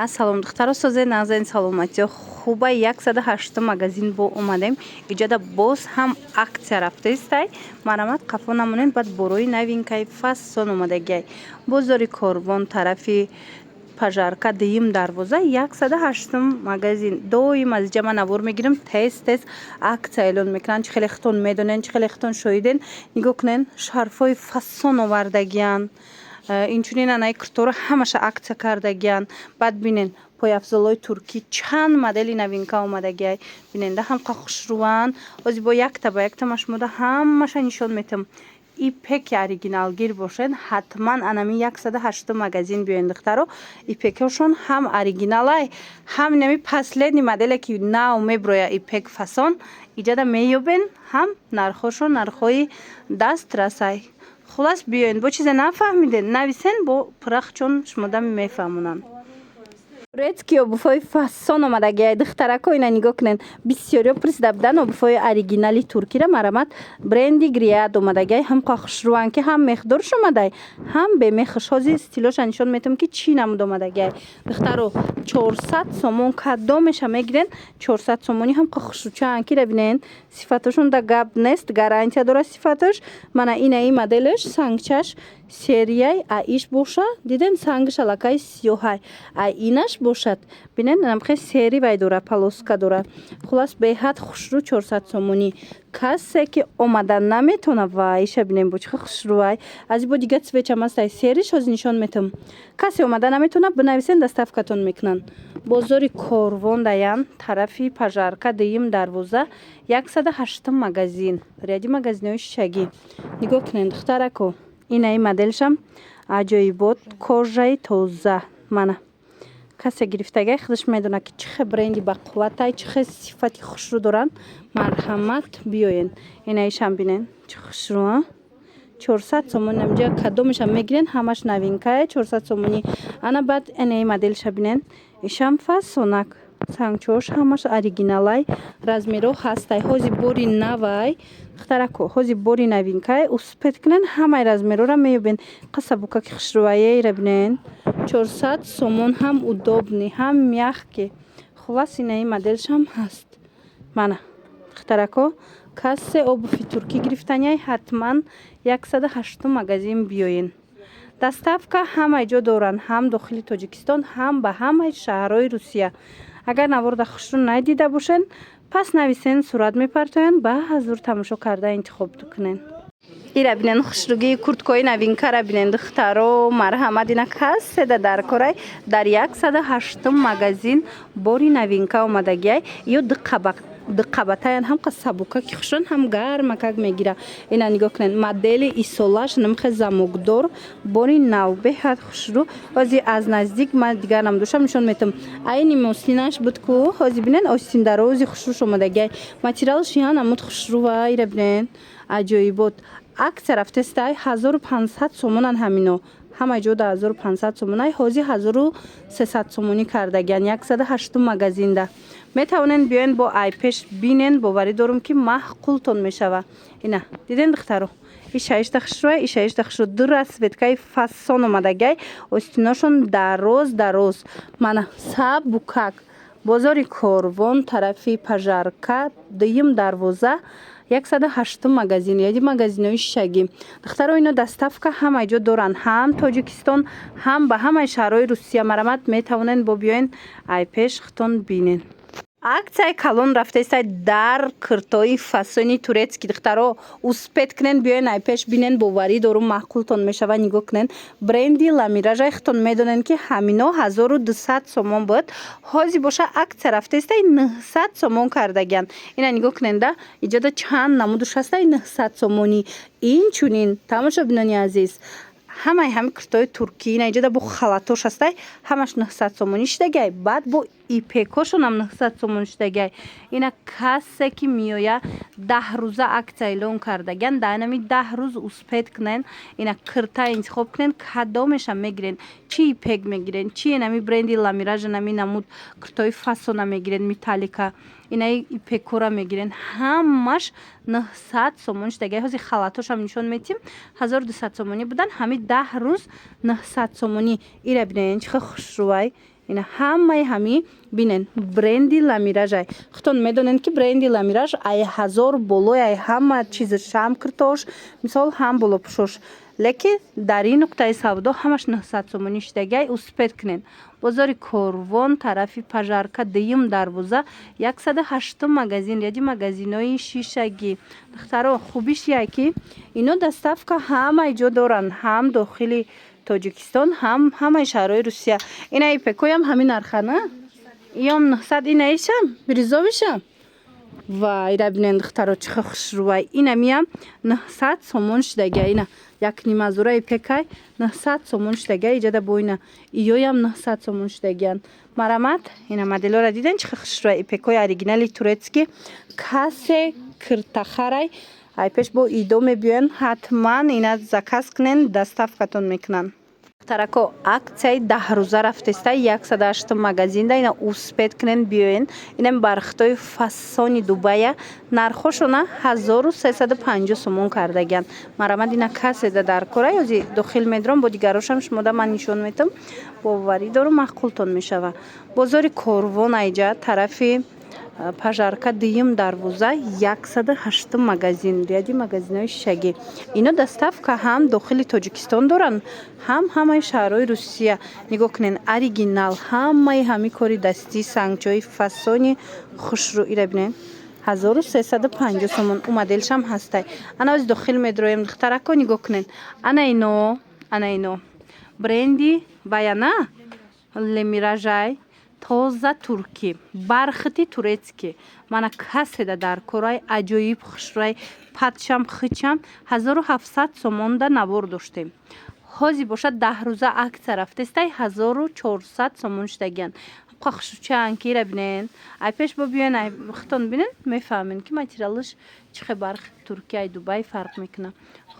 Ассалом духтаро созе назен саломатиё хуба 108 магазин бо омадем иҷода боз ҳам акция рафтаистай марамат қафо намонен баъд борои новинкаи фасон омадагиай бозори корвон тарафи пажарка дуюм дарвоза 108 магазин доим аз иҷа ман авор мегирам тез акция эълон мекунанд чӣ хеле хитон медонен чӣ хеле хитон шоҳиден нигоҳ кунен шарфҳои фасон овардагиянд инчунин анаи курторо ҳамаша акция кардагиянд баъд бинен пойафзолҳои туркӣ чанд модели новинка омадагиай биненда ҳамқа хушрӯанд ҳозир бо якта ба якта ма шумода ҳамаша нишон метам ипеки оригиналгир бошед ҳатман анами 108 магазин биёед духтаро ипекошон ҳам оригиналай ҳам нами последни моделе ки нав меброя ипек фасон иҷода меёбен ҳам нархошон нархҳои дастрасай хулас биёед бо чизе нафаҳмидед нависен бо пурах чун шумода мефаҳмонанд турецки обувҳои фасон омадагиай духтарако ина нигоҳ кунен бисёриё пурсида буданд обувҳои оригинали туркира марамат бренди гриад омадагиай ҳамқа хушрӯанд ки ҳам мехдорш омадай ҳам бемехш ҳозир стилоша нишон метам ки чӣ намуд омадагиай духтаро 400 сомон кадомеша мегирен 400 сомони ҳамқа хушрӯчаанд ки бинен сифаташон да гап нест гарантия дора сифаташ мана инаи моделаш сангчаш серияи аиш боша диден сангаш аллакай сиёҳай инаш бошад бинен намхе сери вай дора полоска дора хулас беҳад хушрӯ 400 сомонӣ касе ки омада наметона вайша бинен бо чиха хушрӯвай аз бо дига цвечам астай сериш ҳозир нишон метам касе омада наметона бинависен доставкатон мекунанд бозори корвон даян тарафи пажарка дуюм дарвоза 108 магазин ряди магазинҳои шишагӣ нигоҳ кунен духтарако инаи моделшам аҷоибот кожаи тоза мана касе гирифтагай худаш медонад ки чихе бренди бақувватай чихе сифати хушрӯ доранд марҳамат биёен инаишам бинен чӣ хушрӯа 400 сомон намҷа кадомеша мегирен ҳамаш новинкае 400 сомонӣ ана баъд инаи моделша бинен ишам фасонак сангчош ҳамаш оригиналай размеро ҳастай ҳозир бори навай духтарако ҳозир бори новинкае успед кунен ҳамаи размерора меёбен қасабука ки хушрӯаеира бинен 400 сомон ҳам удобни ҳам мягки хулас инаи моделшам ҳаст мана духтарако кассе обуфи туркӣ гирифтанияй ҳатман 108 магазин биёен доставка ҳамаи ҷо доранд ҳам дохили тоҷикистон ҳам ба ҳамаи шаҳрҳои русия агар наворда хушрӯ надида бошед пас нависен сурат мепартоянд ба ҳазур тамошо карда интихоб кунен ира бинен хушрӯгии курткои новинкара бинен духтаро марҳамат ина касседа дар корай дар 108 магазин бори новинка омадагиай ё диққабатаян ҳамқа сабука ки хушрӯанд ҳам гарма как мегира ина нигоҳ кунен модели исолаш намхе замокдор бори нав беҳад хушрӯ ҳозир аз наздик ман дигар намудошам нишон метам айни мостинаш буд ку ҳозир бинен остиндарози хушрӯш омадагиай материалш ян намуд хушрӯва ира бинен аҷоибот акция рафтестай 1500 сомонан ҳамино ҳамаи ҷода 1500 сомонай ҳозир 1300 сомонӣ кардагиян 108 магазинда метавонен биёен бо айпеш бинен боварӣ дорум ки маҳқултон мешава ина диден духтаро ишаишта хушрӯа ишаишта хушрӯ ду расветкаи фасон омадагиай остиношон дароз мана сабукак бозори корвон тарафи пажарка дуюм дарвоза 108 магазин яъни магазинҳои шишагӣ духтаро ино доставка ҳамаи ҷо доранд ҳам тоҷикистон ҳам ба ҳамаи шаҳрҳои русия марамат метавонен бо биёен айпеш хитон бинен аксияи калон рафтаистай дар куртои фасони турецки духтаро успед кунен биёен айпеш бинен боварӣ дорум маҳқултон мешава нигоҳ кунен бренди ламиражай хитон медонен ки ҳамино 1200 сомон буд ҳозир боша акция рафтаистай 900 сомон кардагиянд ина нигоҳ куненда иҷода чанд намудуш ҳастай 900 сомонӣ инчунин тамошобинони азиз ҳамаи ҳами куртои туркӣ ина иҷода бо халатош ҳастай ҳамаш 900 сомонӣ шидагиай баъд бо ипекошонам 900 сомон шидагиай ина касе ки меоя 10 рӯза акция эълон кардагиян дар инами 10 рӯз успед кунен ина курта интихоб кунен кадомеша мегирен чӣ ипек мегирен чӣ инами бренди ламиража нами намуд куртои фасона мегирен металлика инаи ипекора мегирен ҳамаш 900 сомон шидагиай ҳозир халатошам нишон метим 1200 сомонӣ будан ҳами 10 рӯз 900 сомонӣ ира бинен чихе хушрӯвай اینا همه همی بینن برندی لامیراژ ای خودتون میدونن که برندی لامیراژ ای هزار بالای ای همه چیزش هم کرتوش مثال هم بالا پشوش لیکن در این نقطه سودا همش 900 سومونیش دیگه اسپید کنین بازار کاروان طرفی پژارکا دیم دروازه 108 مگزین یادی مگزینای شیشگی دخترا خوبیش یکی اینو دستافکا همه ایجا دارن هم داخلی تاجیکستان هم همه شهرهای روسیه اینا ایپکوی هم همین نرخه ایام 900 این ایشم بریزاویشم و ایره بینن دخترا چه خوش روی اینا میم 900 سومونش دیگه اینا یک نیمه زوره ایپکای 900 سومونش دیگه ایجاده بوینا ایوی هم 900 سومونش دیگه مرامت اینا مدلو را دیدن چه خوش روی ایپکای اوریجینالی تورецکی کاسه کرتاخرای ای پیش با ایدو میبین حتما اینا زکاس کنن دستافکتون میکنن ترکو акциаи 10 рӯза рафтестай 108 магазин да ина успед кунен биёен инам бархтои фасони дубая нархошона 1350 сомон кардаган марамад ина касе да дар кора ёзи дохил медром бо дигарошам шумода ман нишон метам боварӣ дору мақултон мешава бозори корвон айҷа тарафи пажарка дим дарвоза 108 магазин ряди магазинои шишагӣ ино доставка ҳам дохили тоҷикистон доранд ҳам ҳамаи шаҳрҳои русия нигоҳ кунен оригинал ҳамаи ҳами кори дастӣ сангчои фасони хушрӯ ира бинен 1350 сомон у моделшам ҳастай ана ози дохил медроем духтарако нигоҳ кунен ана ино бренди баяна лемиражай тоза турки бархати турецки мана каседа дар корай аҷоиб хушрай падшам хичам 1700 сомонда навор доштем ҳози бошад 10 рӯза акция рафтестай 1400 сомон штаган хушучан кира бинен ай пеш бо биён ай хитон бинен мефаҳмен ки материалш чихе бархати туркияи дубай фарқ мекуна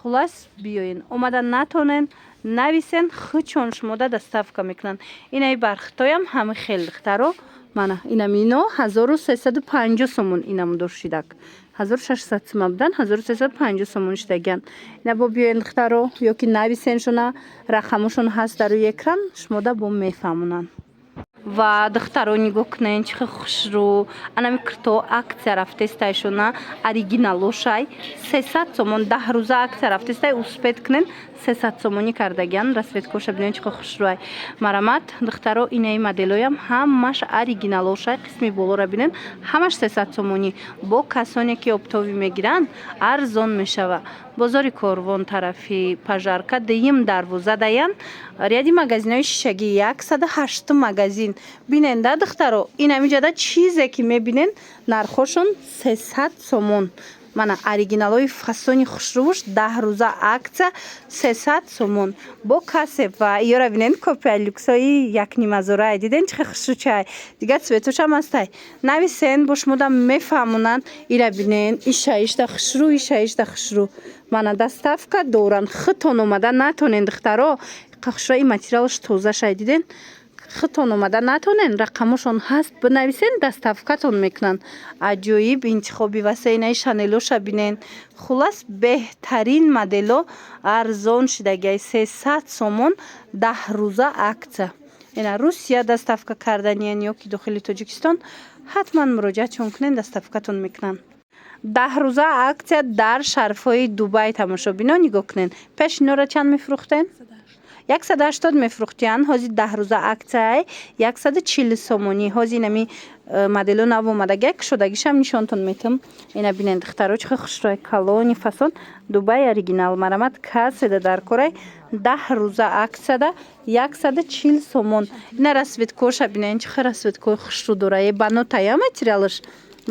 хулас биёин омада натонен нависен хичон шумода доставка мекунан инаи бархитоям ҳами хел духтаро мана инамино 1350 сомон инам доршидак 1600 сомон будан 1350 сомон штаган ина бо биёин духтаро ёки нависен шуна рақамошон ҳаст дар рӯи экран шумода бо мефаҳмонан ва духтаро нигоҳ кунен чихе хушрӯ анами кирто акция рафтестайшона оригиналошай 300 сомон 10 рӯза акция рафтестай успед кунен 300 сомонӣ кардаган расветкоша бинен чихе хушрӯай марамат духтаро инаи моделоям ҳамаш оригиналошай қисми болора бинен ҳамаш 300 сомонӣ бо касоне ки оптовӣ мегиранд арзон мешава бозори корвон тарафи пажарка дим дарвоза даян ряди магазинои шишагӣ 108 магазин бинен да духтаро инамиҷада чизе ки мебинен нархошон 300 сомон мана оригиналои фасони хушрӯш 10 рӯза акция 300 сомон бо касе ва ёра бинен копия люксои як нимазорай диден чихе хушучай дига цветошам ҳастай нависен бо шумода мефаҳмонанд ира бинен ишаишта хушрӯ мана доставка доран хитон омада натонен духтаро хушрӯи материалш тозашай диден хитон омада натонен рақамошон ҳаст бинависен доставкатон мекунанд аҷоиб интихоби васеинаи шанелоша бинен хулас беҳтарин модело арзон шидагай 300 сомон 10 рӯза акция ина русия доставка карданиян ёки дохили тоҷикистон ҳатман муроҷиатшон кунен доставкатон мекунанд 10 рӯза акция дар шарфҳои дубай тамошобино нигоҳ кунен пеш инора чанд мефурӯхтен 180 мефурӯхтиян ҳози 10 рӯза аксияй 140 сомонӣ ҳози инами модело нав омадагай кушодагишам нишонтон метам ина бинен духтаро чихе хушрӯи калони фасон дубай оригинал марамат каседа дар корай 10 рӯза аксияда 140 сомон ина расветкоша бинен чихе расветкои хушрӯ дорае банотая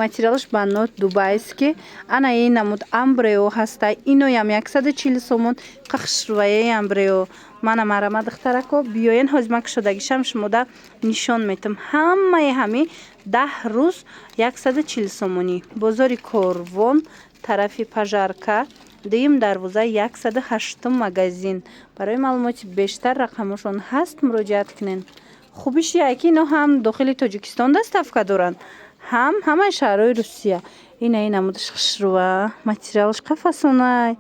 материалш банот дубайски ана ин намуд амбрео ҳастай иноям 140 сомон хушрӯи амбрео мана марама духтарако биёен ҳозима кушодагишам шумода нишон метам ҳамаи ҳами 10 рӯз 140 сомонӣ бозори корвон тарафи пажарка дим дарвоза 108 магазин барои маълумоти бештар рақамошон ҳаст муроҷиат кунен хубиши яки ино ҳам дохили тоҷикистон доставка доранд ҳам ҳамаи шаҳрҳои русия ина намудаш хушрӯа материалш қафасонай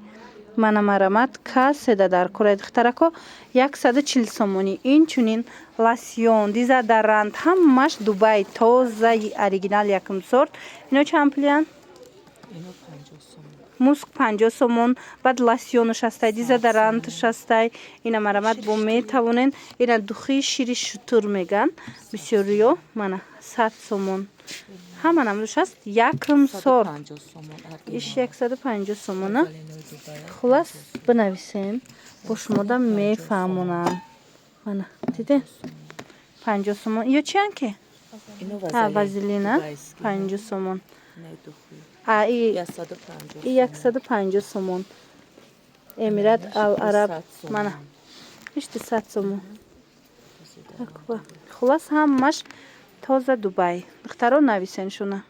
мана марамат каседа дар куре духтарако 140 сомонӣ. Инчунин лосьон дезодорант ҳамаш Дубай тозаи оригинал якум сорт. Ино чанд пулиян? Ино 50 сомон. Муск 50 сомон, баъд лосьонуш ҳастай, дезодорантуш ҳастай. Ина марамат бо метавонен. Ина духи шири шутур меган. Бисёриё мана 100 сомон. Ҳама намудаш ҳаст якум сорт. 150 сомон. Иш 150 сомон. Хулас бинависем. Бо шумода мефаҳмонам. Мана дидем 50 сомон. Ё чиан ки? Ино вазелина 50 сомон. Не духи. И 150. 150 сомон. Эмират Ал-Араб мана ишти 100 сомон. Хулас ҳамаш тоза Дубай. Духтаро нависен шуна.